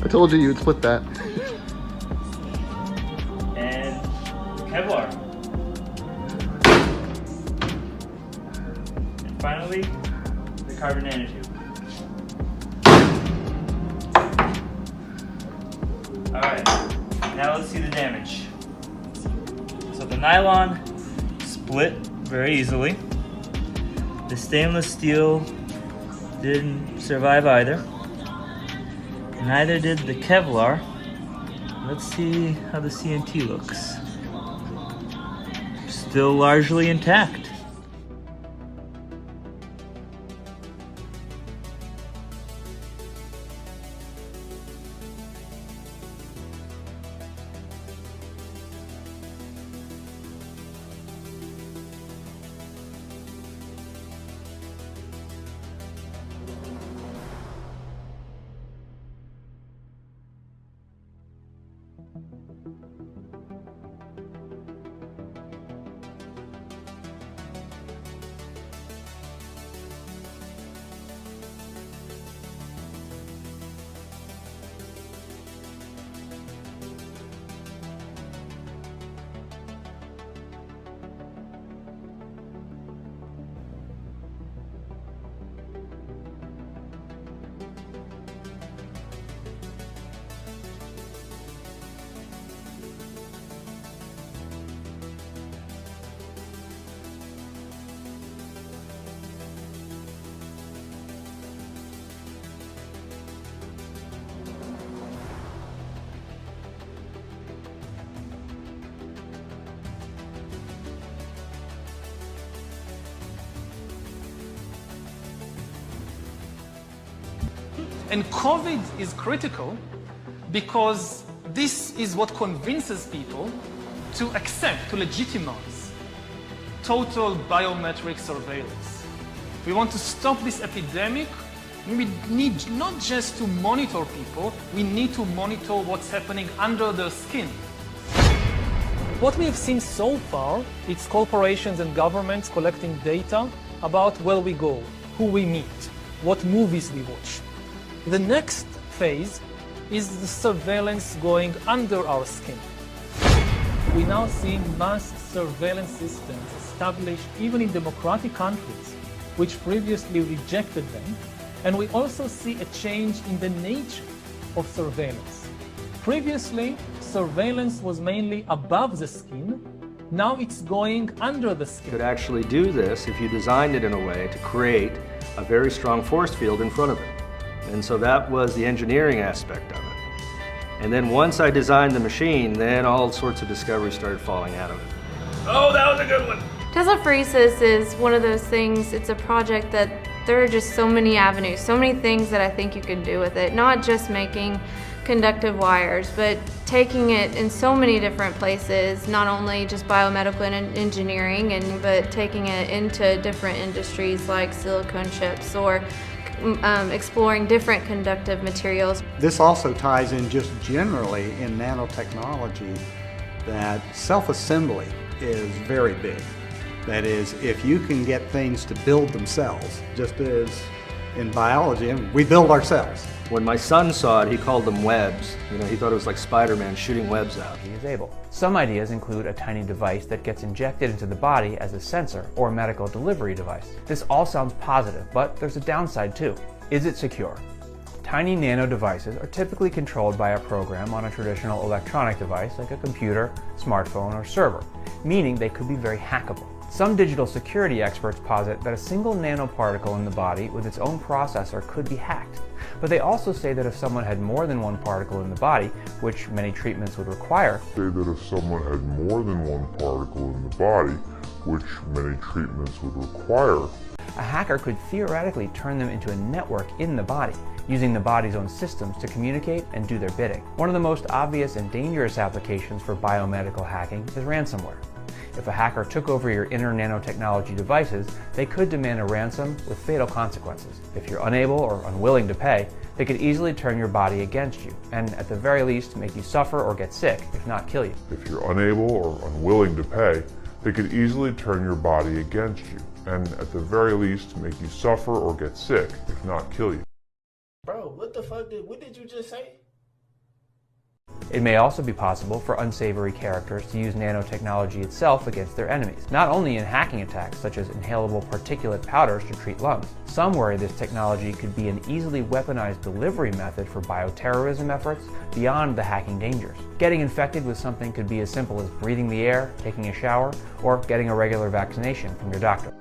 I told you you'd split that. And Kevlar. And finally, the carbon nanotube. Alright, now let's see the damage. So the nylon split very easily. The stainless steel didn't survive either. Neither did the Kevlar. Let's see how the CNT looks. Still largely intact. And COVID is critical because this is what convinces people to accept, to legitimize total biometric surveillance. If we want to stop this epidemic, we need not just to monitor people, we need to monitor what's happening under their skin. What we have seen so far is corporations and governments collecting data about where we go, who we meet, what movies we watch. The next phase is the surveillance going under our skin. We now see mass surveillance systems established even in democratic countries, which previously rejected them, and we also see a change in the nature of surveillance. Previously, surveillance was mainly above the skin. Now it's going under the skin. You could actually do this if you designed it in a way to create a very strong force field in front of it. And so that was the engineering aspect of it. And then once I designed the machine, then all sorts of discoveries started falling out of it. Oh, that was a good one! Tesla-phoresis is one of those things, it's a project that there are just so many avenues, so many things that I think you can do with it. Not just making conductive wires, but taking it in so many different places, not only just biomedical and engineering, but taking it into different industries like silicone chips or exploring different conductive materials. This also ties in just generally in nanotechnology that self-assembly is very big. That is, if you can get things to build themselves, just as in biology, we build ourselves. When my son saw it, he called them webs. You know, he thought it was like Spider-Man shooting webs out. He is able. Some ideas include a tiny device that gets injected into the body as a sensor or a medical delivery device. This all sounds positive, but there's a downside too. Is it secure? Tiny nano devices are typically controlled by a program on a traditional electronic device like a computer, smartphone, or server, meaning they could be very hackable. Some digital security experts posit that a single nanoparticle in the body with its own processor could be hacked. But they also say that if someone had more than one particle in the body, which many treatments would require, a hacker could theoretically turn them into a network in the body, using the body's own systems to communicate and do their bidding. One of the most obvious and dangerous applications for biomedical hacking is ransomware. If a hacker took over your inner nanotechnology devices, they could demand a ransom with fatal consequences. If you're unable or unwilling to pay, they could easily turn your body against you, and at the very least make you suffer or get sick, if not kill you. If you're unable or unwilling to pay, they could easily turn your body against you, and at the very least make you suffer or get sick, if not kill you. Bro, what the fuck what did you just say? It may also be possible for unsavory characters to use nanotechnology itself against their enemies, not only in hacking attacks such as inhalable particulate powders to treat lungs. Some worry this technology could be an easily weaponized delivery method for bioterrorism efforts beyond the hacking dangers. Getting infected with something could be as simple as breathing the air, taking a shower, or getting a regular vaccination from your doctor.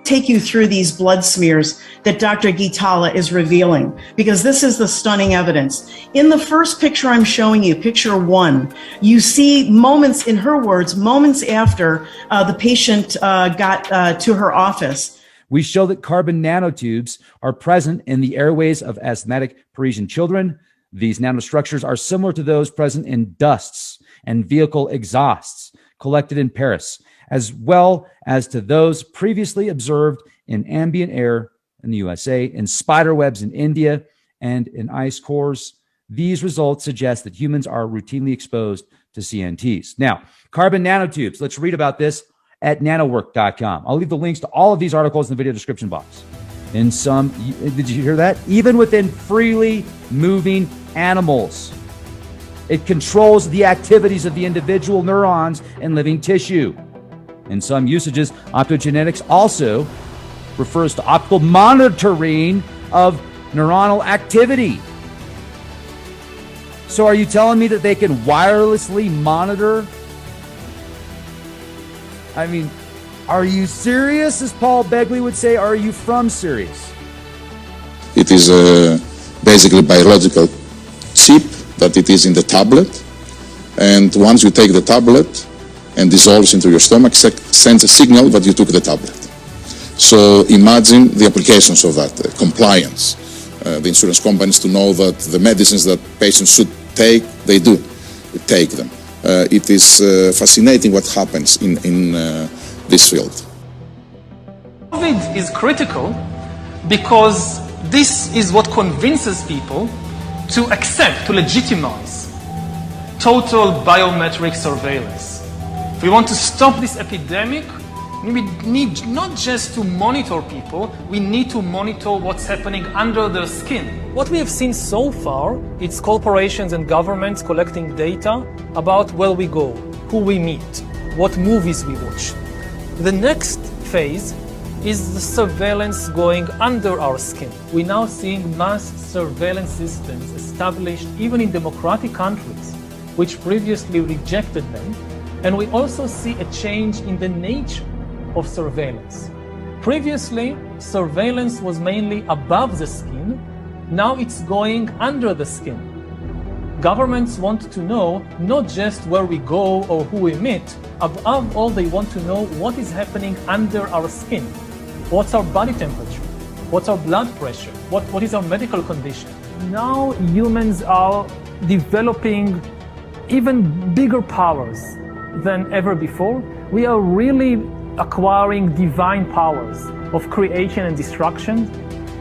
Take you through these blood smears that Dr. Gitala is revealing, because this is the stunning evidence. In the first picture I'm showing you, picture 1, you see moments, in her words, moments after the patient got to her office. We show that carbon nanotubes are present in the airways of asthmatic Parisian children. These nanostructures are similar to those present in dusts and vehicle exhausts collected in Paris, as well as to those previously observed in ambient air in the USA, in spider webs in India, and in ice cores. These results suggest that humans are routinely exposed to CNTs. Now, carbon nanotubes, let's read about this at nanowork.com. I'll leave the links to all of these articles in the video description box. In some, did you hear that? Even within freely moving animals, it controls the activities of the individual neurons in living tissue. In some usages, optogenetics also refers to optical monitoring of neuronal activity. So are you telling me that they can wirelessly monitor? I mean, are you serious, as Paul Begley would say? Are you from serious? It is basically a biological chip that it is in the tablet. And once you take the tablet and dissolves into your stomach, sends a signal that you took the tablet. So imagine the applications of that, compliance. The insurance companies to know that the medicines that patients should take, they do take them. It is fascinating what happens in this field. COVID is critical because this is what convinces people to accept, to legitimize total biometric surveillance. If we want to stop this epidemic, we need not just to monitor people, we need to monitor what's happening under their skin. What we have seen so far, it's corporations and governments collecting data about where we go, who we meet, what movies we watch. The next phase is the surveillance going under our skin. We're now seeing mass surveillance systems established even in democratic countries, which previously rejected them. And we also see a change in the nature of surveillance. Previously, surveillance was mainly above the skin. Now it's going under the skin. Governments want to know not just where we go or who we meet. Above all, they want to know what is happening under our skin. What's our body temperature? What's our blood pressure? What is our medical condition? Now humans are developing even bigger powers than ever before. We are really acquiring divine powers of creation and destruction.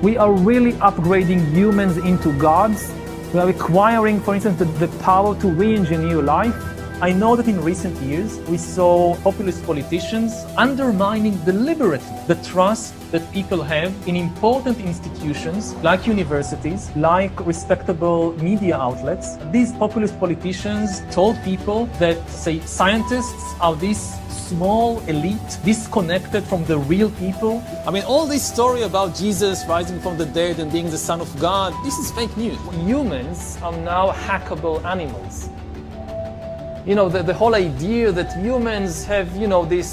We are really upgrading humans into gods. We are acquiring, for instance, the power to re-engineer life. I know that in recent years, we saw populist politicians undermining deliberately the trust that people have in important institutions like universities, like respectable media outlets. These populist politicians told people that, say, scientists are this small elite disconnected from the real people. I mean, all this story about Jesus rising from the dead and being the Son of God, this is fake news. Humans are now hackable animals. You know, the whole idea that humans have, you know, they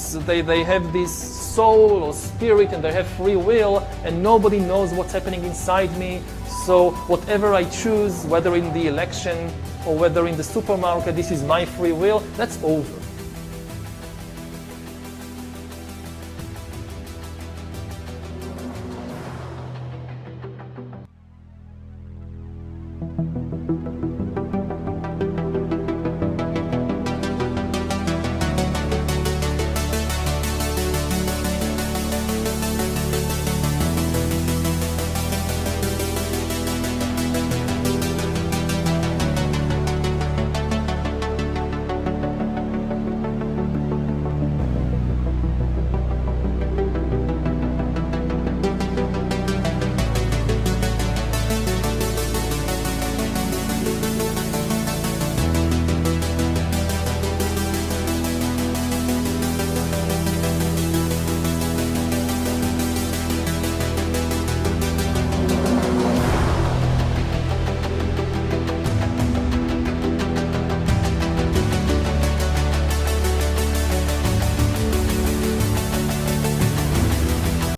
have this soul or spirit and they have free will and nobody knows what's happening inside me. So whatever I choose, whether in the election or whether in the supermarket, this is my free will, that's over. Thank you.